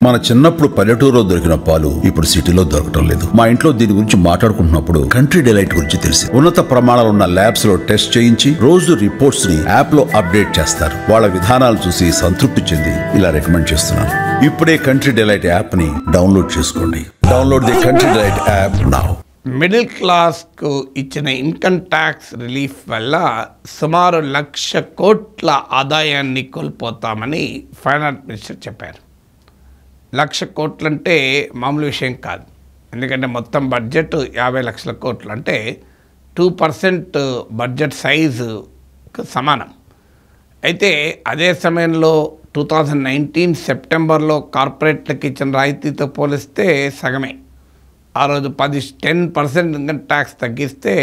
మన చిన్నప్పుడు పల్లెటూరులో దొరికిన పాలు ఇప్పుడు సిటీలో దొరకటం లేదు. మా ఇంట్లో దీని గురించి మాట్లాడుకుంటున్నప్పుడు కంట్రీ డిలైట్ గురించి తెలిసి ఉన్నత ప్రమాణాలు ఉన్న ల్యాబ్స్ లో టెస్ట్ చేయించి రోజు రిపోర్ట్స్ ని యాప్ లో అప్డేట్ చేస్తారు. వాళ్ళ విధానాలు చూసి సంతృప్తి చెంది ఇలా రికమెండ్ చేస్తున్నాను. ఇప్పుడే కంట్రీ డిలైట్ యాప్ ని డౌన్లోడ్ చేసుకోండి. Download the Country Delight app now. Middle క్లాస్కు ఇచ్చిన ఇన్కమ్ ట్యాక్స్ రిలీఫ్ వల్ల సుమారు 1,00,000 కోట్ల ఆదాయాన్ని కోల్పోతామని ఫైనాన్స్ మినిస్టర్ చెప్పారు. 1,00,000 కోట్లు అంటే మామూలు విషయం కాదు. ఎందుకంటే మొత్తం బడ్జెట్ 50 లక్షల కోట్లు అంటే 2% బడ్జెట్ సైజుకు సమానం. అయితే అదే సమయంలో 2019 సెప్టెంబర్లో కార్పొరేట్లకు ఇచ్చిన రాయితీతో పోలిస్తే సగమే. ఆ రోజు 10% ఇన్కమ్ ట్యాక్స్ తగ్గిస్తే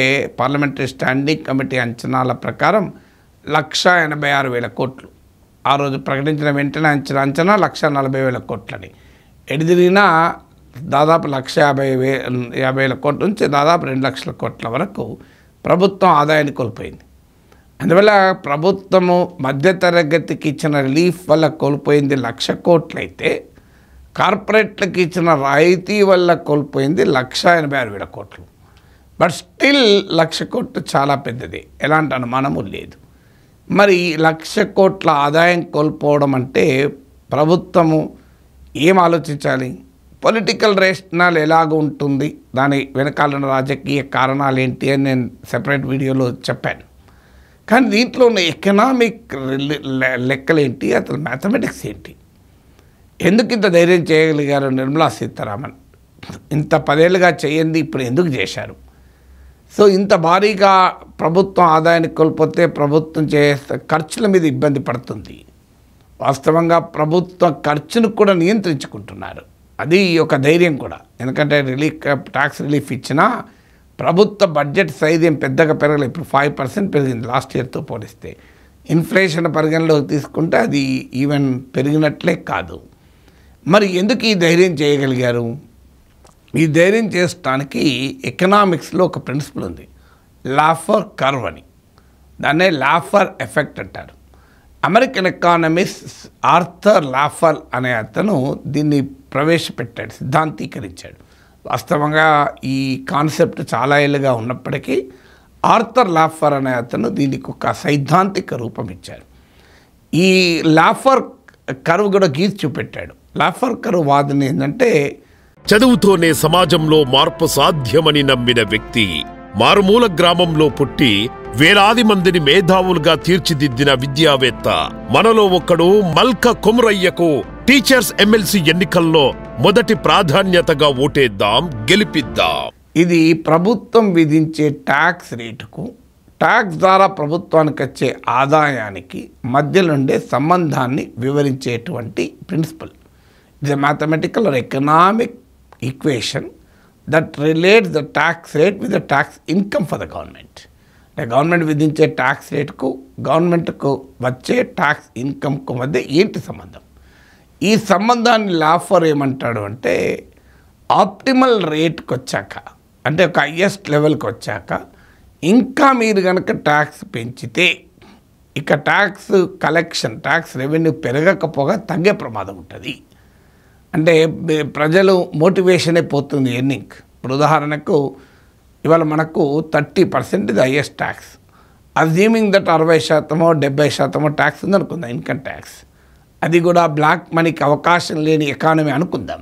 పార్లమెంటరీ స్టాండింగ్ కమిటీ అంచనాల ప్రకారం 1,86,000 కోట్లు. ఆ రోజు ప్రకటించిన వెంటనే అంచనా 1,40,000 కోట్లని. ఎడిదిరిగినా దాదాపు 1,50,000 కోట్ల నుంచి దాదాపు 2 లక్షల కోట్ల వరకు ప్రభుత్వం ఆదాయాన్ని కోల్పోయింది. అందువల్ల ప్రభుత్వము మధ్యతరగతికి ఇచ్చిన రిలీఫ్ వల్ల కోల్పోయింది 1,00,000 కోట్లు అయితే కార్పొరేట్లకు ఇచ్చిన రాయితీ వల్ల కోల్పోయింది 1,86,000 కోట్లు. బట్ స్టిల్ 1,00,000 కోట్లు చాలా పెద్దది, ఎలాంటి అనుమానము లేదు. మరి 1,00,000 కోట్ల ఆదాయం కోల్పోవడం అంటే ప్రభుత్వము ఏం ఆలోచించాలి? పొలిటికల్ రేషనల్ ఎలాగ ఉంటుంది, దాని వెనకాల రాజకీయ కారణాలు ఏంటి అని నేను సెపరేట్ వీడియోలో చెప్పాను. కానీ దీంట్లో ఉన్న ఎకనామిక్ లెక్కలేంటి, అసలు మ్యాథమెటిక్స్ ఏంటి? ఎందుకు ఇంత ధైర్యం చేయగలిగారు నిర్మలా సీతారామన్? ఇంత 10 ఏళ్ళుగా చేయండి, ఇప్పుడు ఎందుకు చేశారు? సో ఇంత భారీగా ప్రభుత్వం ఆదాయాన్ని కోల్పోతే ప్రభుత్వం చేసే ఖర్చుల మీద ఇబ్బంది పడుతుంది. వాస్తవంగా ప్రభుత్వం ఖర్చును కూడా నియంత్రించుకుంటున్నారు. అది ఒక ధైర్యం కూడా. ఎందుకంటే ట్యాక్స్ రిలీఫ్ ఇచ్చినా ప్రభుత్వ బడ్జెట్ సైజ్ ఏం పెద్దగా పెరగలేదు. ఇప్పుడు 5% పెరిగింది లాస్ట్ ఇయర్తో పోలిస్తే. ఇన్ఫ్లేషన్ పరిగణలోకి తీసుకుంటే అది ఈవెన్ పెరిగినట్లే కాదు. మరి ఎందుకు ఈ ధైర్యం చేయగలిగారు? ఈ ధైర్యం చేయడానికి ఎకనామిక్స్లో ఒక ప్రిన్సిపల్ ఉంది, లాఫర్ కర్వ్ అని. దాన్నే లాఫర్ ఎఫెక్ట్ అంటారు. అమెరికన్ ఎకానమిస్ట్ ఆర్థర్ లాఫర్ అనే అతను దీన్ని ప్రవేశపెట్టాడు, సిద్ధాంతీకరించాడు. వాస్తవంగా ఈ కాన్సెప్ట్ చాలా ఏళ్ళుగా ఉన్నప్పటికీ ఆర్థర్ లాఫర్ అనే అతను దీనికి ఒక సైద్ధాంతిక రూపం ఇచ్చారు. ఈ లాఫర్ కర్వ్ కూడా గీసి చూపెట్టాడు. లాఫర్ కర్వ్ వాదన ఏంటంటే, చదువుతోనే సమాజంలో మార్పు సాధ్యమని నమ్మిన వ్యక్తి, మారుమూల గ్రామంలో పుట్టి వేలాది మందిని మేధావులుగా తీర్చిదిద్దిన విద్యావేత్త, మనలో ఒక్కడు మల్క కొమురయ్యకు టీచర్స్ ఎమ్మెల్సీ ఎన్నికల్లో మొదటి ప్రాధాన్యతగా ఓటేద్దాం, గెలిపిద్దాం. ఇది ప్రభుత్వం విధించే ట్యాక్స్ రేటుకు, ట్యాక్స్ ద్వారా ప్రభుత్వానికి వచ్చే ఆదాయానికి మధ్యలోండే సంబంధాన్ని వివరించేటువంటి principle. It's a mathematical or economic equation that relates the tax rate with the tax income for the government. అంటే గవర్నమెంట్ విధించే ట్యాక్స్ రేటుకు గవర్నమెంట్కు వచ్చే ట్యాక్స్ ఇన్కమ్కు మధ్య ఏంటి సంబంధం? ఈ సంబంధాన్ని లాఫర్ ఏమంటాడు అంటే, ఆప్టిమల్ రేట్కి వచ్చాక, అంటే ఒక హయ్యెస్ట్ లెవెల్కి వచ్చాక ఇంకా మీరు కనుక ట్యాక్స్ పెంచితే ఇక ట్యాక్స్ కలెక్షన్, ట్యాక్స్ రెవెన్యూ పెరగకపోగా తగ్గే ప్రమాదం ఉంటుంది. అంటే ప్రజలు మోటివేషనే పోతుంది ఎర్నింగ్. ఇప్పుడు ఉదాహరణకు ఇవాళ మనకు 30% ఇది highest tax. Assuming that 60% 70% tax ఉందనుకుందాం, ఇన్కమ్ ట్యాక్స్. అది కూడా బ్లాక్ మనీకి అవకాశం లేని ఎకానమీ అనుకుందాం.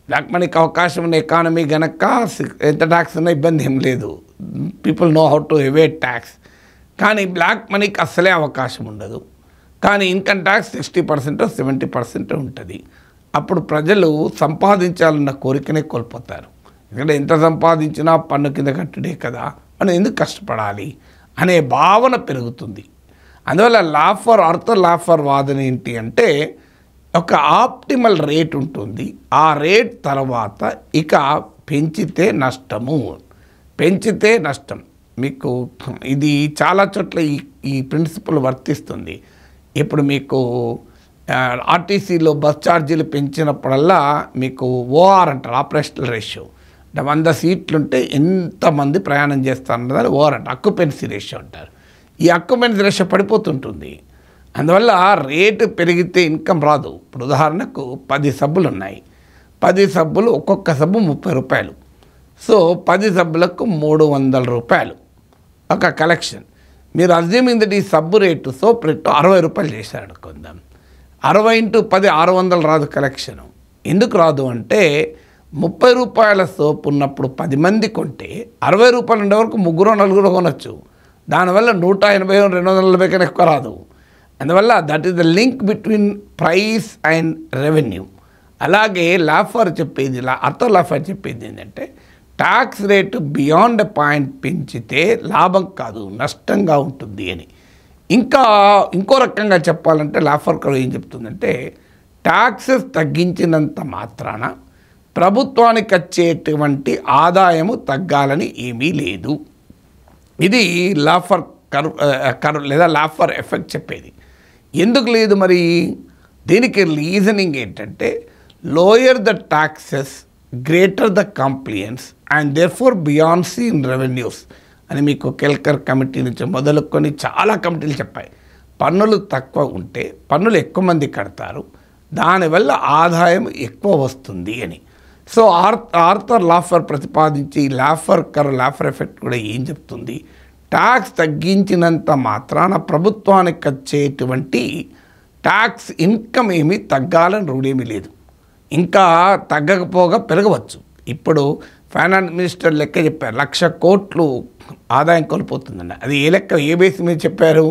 బ్లాక్ మనీకి అవకాశం ఉన్న ఎకానమీ కనుక ఎంత ట్యాక్స్ ఉన్నా ఇబ్బంది ఏం లేదు, people know how to evade tax. కానీ బ్లాక్ మనీకి అస్సలే అవకాశం ఉండదు. కానీ ఇన్కమ్ ట్యాక్స్ 60% 70% ఉంటుంది. అప్పుడు ప్రజలు సంపాదించాలన్న కోరికనే కోల్పోతారు. ఎందుకంటే ఎంత సంపాదించినా పన్ను కింద కట్టుడే కదా, మనం ఎందుకు కష్టపడాలి అనే భావన పెరుగుతుంది. అందువల్ల ఆర్థర్ లాఫర్ వాదన ఏంటి అంటే, ఒక ఆప్టిమల్ రేట్ ఉంటుంది, ఆ రేట్ తర్వాత ఇక పెంచితే నష్టం. మీకు ఇది చాలా చోట్ల ఈ ప్రిన్సిపల్ వర్తిస్తుంది. ఇప్పుడు మీకు ఆర్టీసీలో బస్ ఛార్జీలు పెంచినప్పుడల్లా మీకు ఓఆర్ అంటారు, ఆపరేషనల్ రేషియో. అంటే 100 సీట్లుంటే ఎంతమంది ప్రయాణం చేస్తారన్నదాన్ని ఓఆర్ అంటారు, అక్యుపెన్సీ రేషియో అంటారు. ఈ అక్యుపెన్సీ రేషియో పడిపోతుంటుంది. అందువల్ల రేటు పెరిగితే ఇన్కమ్ రాదు. ఇప్పుడు ఉదాహరణకు 10 సబ్బులు ఉన్నాయి, 10 సబ్బులు ఒక్కొక్క సబ్బు 30 రూపాయలు. సో 10 సబ్బులకు 300 రూపాయలు ఒక కలెక్షన్. మీరు అజ్యూమింగ్ దట్ ఈ సబ్బు రేటు సోప్ రేటు 60 రూపాయలు చేశారు అనుకుందాం. 60 × 10 600 రాదు కలెక్షను. ఎందుకు రాదు అంటే 30 రూపాయల సోప్ ఉన్నప్పుడు 10 మంది కొంటే 60 రూపాయలు ఉండే వరకు 3-4 కొనొచ్చు. దానివల్ల 180 240 కన్నా ఎక్కువ రాదు. అందువల్ల that is the link between price and revenue. అలాగే లాఫర్ చెప్పేది, అర్థర్ లాఫర్ చెప్పేది ఏంటంటే ట్యాక్స్ రేటు బియాండ్ పాయింట్ పెంచితే లాభం కాదు నష్టంగా ఉంటుంది అని. ఇంకో రకంగా చెప్పాలంటే లాఫర్ ఏం చెప్తుందంటే ట్యాక్సెస్ తగ్గించినంత మాత్రాన ప్రభుత్వానికి వచ్చేటువంటి ఆదాయము తగ్గాలని ఏమీ లేదు. ఇది లాఫర్ కర్వ్ లేదా లాఫర్ ఎఫెక్ట్ చెప్పేది. ఎందుకు లేదు మరి? దీనికి రీజనింగ్ ఏంటంటే lower the taxes greater the compliance and therefore buoyancy in revenues అని మీకు కెల్కర్ కమిటీ నుంచి మొదలుకొని చాలా కమిటీలు చెప్పాయి. పన్నులు తక్కువ ఉంటే పన్నులు ఎక్కువ మంది కడతారు, దానివల్ల ఆదాయం ఎక్కువ వస్తుంది అని. సో ఆర్థర్ లాఫర్ ప్రతిపాదించి లాఫర్ ఎఫెక్ట్ కూడా ఏం చెప్తుంది? ట్యాక్స్ తగ్గించినంత మాత్రాన ప్రభుత్వానికి వచ్చేటువంటి ట్యాక్స్ ఇన్కమ్ ఏమీ తగ్గాలని రూల్ ఏమీ లేదు, ఇంకా తగ్గకపోగా పెరగవచ్చు. ఇప్పుడు ఫైనాన్స్ మినిస్టర్ లెక్క చెప్పారు, 1,00,000 కోట్లు ఆదాయం కోల్పోతుందండి. అది ఏ లెక్క, ఏ బేస్ మీద చెప్పారు?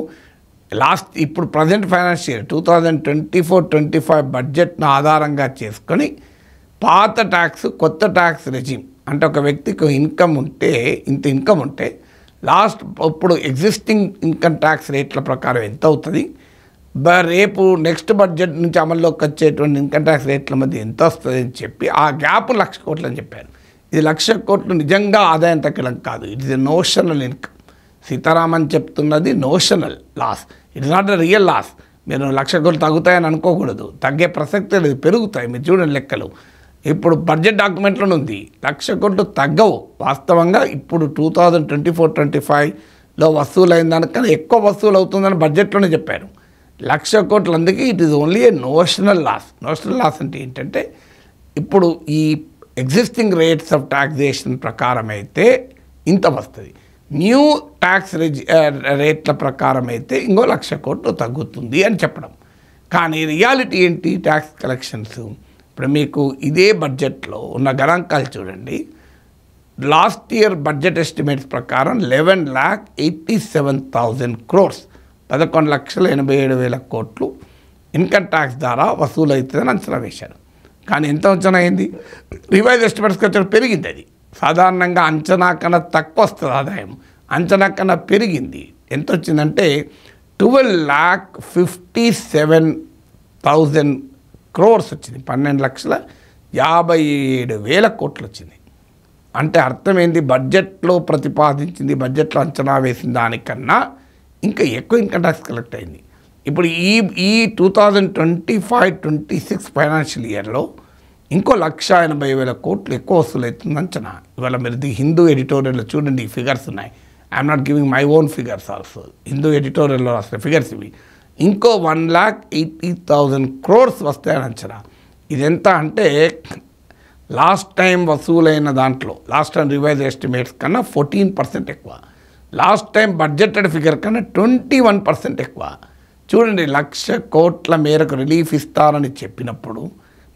ఇప్పుడు ప్రజెంట్ ఫైనాన్షియల్ 2024-25 బడ్జెట్ను ఆధారంగా చేసుకొని పాత ట్యాక్స్ కొత్త ట్యాక్స్ రెజిమ్ అంటే ఒక వ్యక్తికి ఇన్కమ్ ఉంటే ఇంత ఇన్కమ్ ఉంటే ఇప్పుడు ఎగ్జిస్టింగ్ ఇన్కమ్ ట్యాక్స్ రేట్ల ప్రకారం ఎంత అవుతుంది, రేపు నెక్స్ట్ బడ్జెట్ నుంచి అమల్లోకి వచ్చేటువంటి ఇన్కమ్ ట్యాక్స్ రేట్ల మధ్య ఎంత వస్తుంది అని చెప్పి ఆ గ్యాప్ 1,00,000 కోట్లు అని చెప్పారు. ఇది 1,00,000 కోట్లు నిజంగా ఆదాయం తగ్గడం కాదు, it is a notional income. Sitharaman చెప్తున్నది notional loss, it is not a real loss. మీరు 1,00,000 కోట్లు తగ్గుతాయని అనుకోకూడదు, తగ్గే ప్రసక్తే లేదు, పెరుగుతాయి. మీరు చూడండి లెక్కలు, ఇప్పుడు బడ్జెట్ డాక్యుమెంట్లోనే ఉంది 1,00,000 కోట్లు తగ్గవు. వాస్తవంగా ఇప్పుడు 2024-25లో వసూలైన దానికన్నా ఎక్కువ వసూలు అవుతుందని బడ్జెట్లోనే చెప్పారు. 1,00,000 కోట్లు, అందుకే it is only a notional loss. Notional loss అంటే ఏంటంటే ఇప్పుడు ఈ ఎగ్జిస్టింగ్ రేట్స్ ఆఫ్ టాక్సేషన్ ప్రకారం అయితే ఇంత వస్తుంది, న్యూ ట్యాక్స్ రేట్ల ప్రకారం అయితే ఇంకో 1,00,000 కోట్లు తగ్గుతుంది అని చెప్పడం. కానీ రియాలిటీ ఏంటి? ట్యాక్స్ కలెక్షన్స్ ఇప్పుడు మీకు ఇదే బడ్జెట్లో ఉన్న గణాంకాలు చూడండి. లాస్ట్ ఇయర్ బడ్జెట్ ఎస్టిమేట్స్ ప్రకారం 11,87,000 crores 11,87,000 కోట్లు ఇన్కమ్ ట్యాక్స్ ద్వారా వసూలు అవుతుందని అంచనా వేశారు. కానీ ఎంత అంచనా అయింది? రివైజ్ ఎస్టిమేట్స్కి వచ్చి పెరిగింది. అది సాధారణంగా అంచనా కన్నా తక్కువ వస్తుంది ఆదాయం, అంచనా కన్నా పెరిగింది. ఎంత వచ్చిందంటే 12,57,000 crores వచ్చింది, 12,57,000 కోట్లు వచ్చింది. అంటే అర్థమైంది, బడ్జెట్లో ప్రతిపాదించింది, బడ్జెట్లో అంచనా వేసిన దానికన్నా ఇంకా ఎక్కువ ఇన్కమ్ ట్యాక్స్ కలెక్ట్ అయింది. ఇప్పుడు ఈ 2025-26 ఫైనాన్షియల్ ఇయర్లో ఇంకో 1,80,000 కోట్లు ఎక్కువ వసూలు అవుతుంది అంచనా. ఇవాళ మీరు హిందూ ఎడిటోరియల్లో చూడండి, ఈ ఫిగర్స్ ఉన్నాయి. I'm not giving my own figures also, Hindu ఎడిటోరియల్లో రాసిన ఫిగర్స్ ఇవి. ఇంకో 1,80,000 crores వస్తాయని అంచనా. ఇదెంత అంటే లాస్ట్ టైం వసూలైన దాంట్లో లాస్ట్ టైం రివైజ్ ఎస్టిమేట్స్ కన్నా 14% ఎక్కువ, లాస్ట్ టైం బడ్జెటెడ్ ఫిగర్ కన్నా 21% ఎక్కువ. చూడండి, 1,00,000 కోట్ల మేరకు రిలీఫ్ ఇస్తారని చెప్పినప్పుడు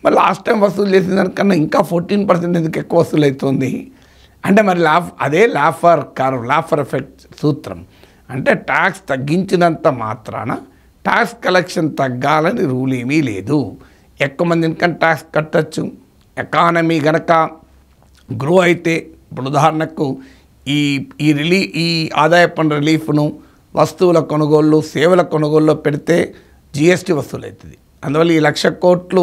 మరి లాస్ట్ టైం వసూలు చేసిన దానికన్నా ఇంకా 14% ఎందుకు ఎక్కువ వసూలు అవుతుంది అంటే మరి అదే లాఫర్ ఎఫెక్ట్ సూత్రం. అంటే ట్యాక్స్ తగ్గించినంత మాత్రాన ట్యాక్స్ కలెక్షన్ తగ్గాలని రూల్ ఏమీ లేదు. ఎక్కువ మంది ఇన్కమ్ ట్యాక్స్ కట్టచ్చు. ఎకానమీ గనక గ్రో అయితే, ఇప్పుడు ఉదాహరణకు ఈ ఆదాయ పన్ను రిలీఫ్ను వస్తువుల కొనుగోళ్ళు సేవల కొనుగోలులో పెడితే జిఎస్టీ వసూలు అవుతుంది. అందువల్ల ఈ 1,00,000 కోట్లు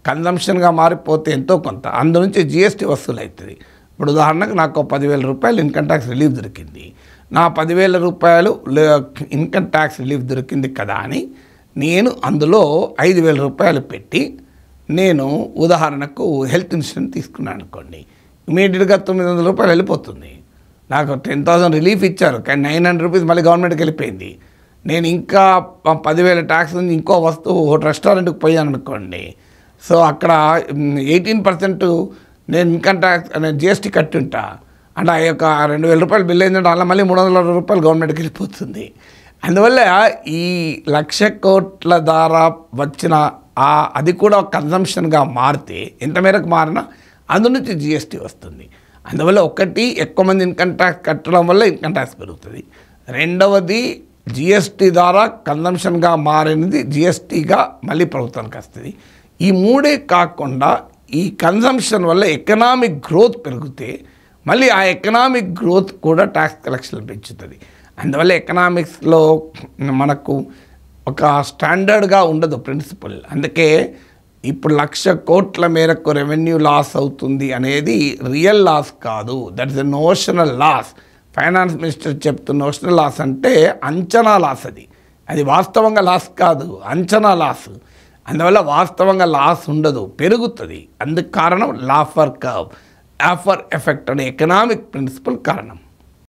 కన్జంప్షన్గా మారిపోతే ఎంతో కొంత అందు నుంచి జిఎస్టీ వసూలు అవుతుంది. ఇప్పుడు ఉదాహరణకు నాకు 10,000 రూపాయలు ఇన్కమ్ ట్యాక్స్ రిలీఫ్ దొరికింది, నా 10,000 రూపాయలు ఇన్కమ్ ట్యాక్స్ రిలీఫ్ దొరికింది కదా అని నేను అందులో 5,000 రూపాయలు పెట్టి నేను ఉదాహరణకు హెల్త్ ఇన్సూరెన్స్ తీసుకున్నాను అనుకోండి, ఇమీడియట్గా 900 రూపాయలు వెళ్ళిపోతుంది. నాకు 10,000 రిలీఫ్ ఇచ్చారు, కానీ 900 రూపీస్ మళ్ళీ గవర్నమెంట్కి వెళ్ళిపోయింది. నేను ఇంకా 10,000 ట్యాక్స్ నుంచి ఇంకో వస్తువు రెస్టారెంట్కి పోయాను అనుకోండి, సో అక్కడ 18% నేను ఇన్కమ్ ట్యాక్స్ నేను జిఎస్టీ కట్టి ఉంటా అంటే ఆ యొక్క 2,000 రూపాయలు బిల్ అయిందంటే అలా మళ్ళీ 300 రూపాయలు గవర్నమెంట్కి వెళ్ళిపోతుంది. అందువల్ల ఈ 1,00,000 కోట్ల ద్వారా వచ్చిన అది కూడా కన్జంప్షన్గా మారితే ఎంత మేరకు మారినా అందు నుంచి జిఎస్టీ వస్తుంది. అందువల్ల ఒకటి ఎక్కువ మంది ఇన్కమ్ ట్యాక్స్ కట్టడం వల్ల ఇన్కమ్ ట్యాక్స్ పెరుగుతుంది. రెండవది జిఎస్టీ ద్వారా కన్జంప్షన్గా మారినది జిఎస్టీగా మళ్ళీ ప్రభుత్వానికి వస్తుంది. ఈ మూడే కాకుండా ఈ కన్జంప్షన్ వల్ల ఎకనామిక్ గ్రోత్ పెరిగితే మళ్ళీ ఆ ఎకనామిక్ గ్రోత్ కూడా ట్యాక్స్ కలెక్షన్ పెంచుతుంది. అందువల్ల ఎకనామిక్స్లో మనకు ఒక స్టాండర్డ్గా ఉండదు ప్రిన్సిపల్. అందుకే ఇప్పుడు 1,00,000 కోట్ల మేరకు రెవెన్యూ లాస్ అవుతుంది అనేది రియల్ లాస్ కాదు, that is a notional loss. Finance minister చెప్తున్న నోషనల్ లాస్ అంటే అంచనా లాస్, అది వాస్తవంగా లాస్ కాదు, అంచనా లాస్. అందువల్ల వాస్తవంగా లాస్ ఉండదు, పెరుగుతుంది. అందుకు కారణం లాఫర్ కర్వ్, ఆఫర్ ఎఫెక్ట్ అనే ఎకనామిక్ ప్రిన్సిపల్ కారణం.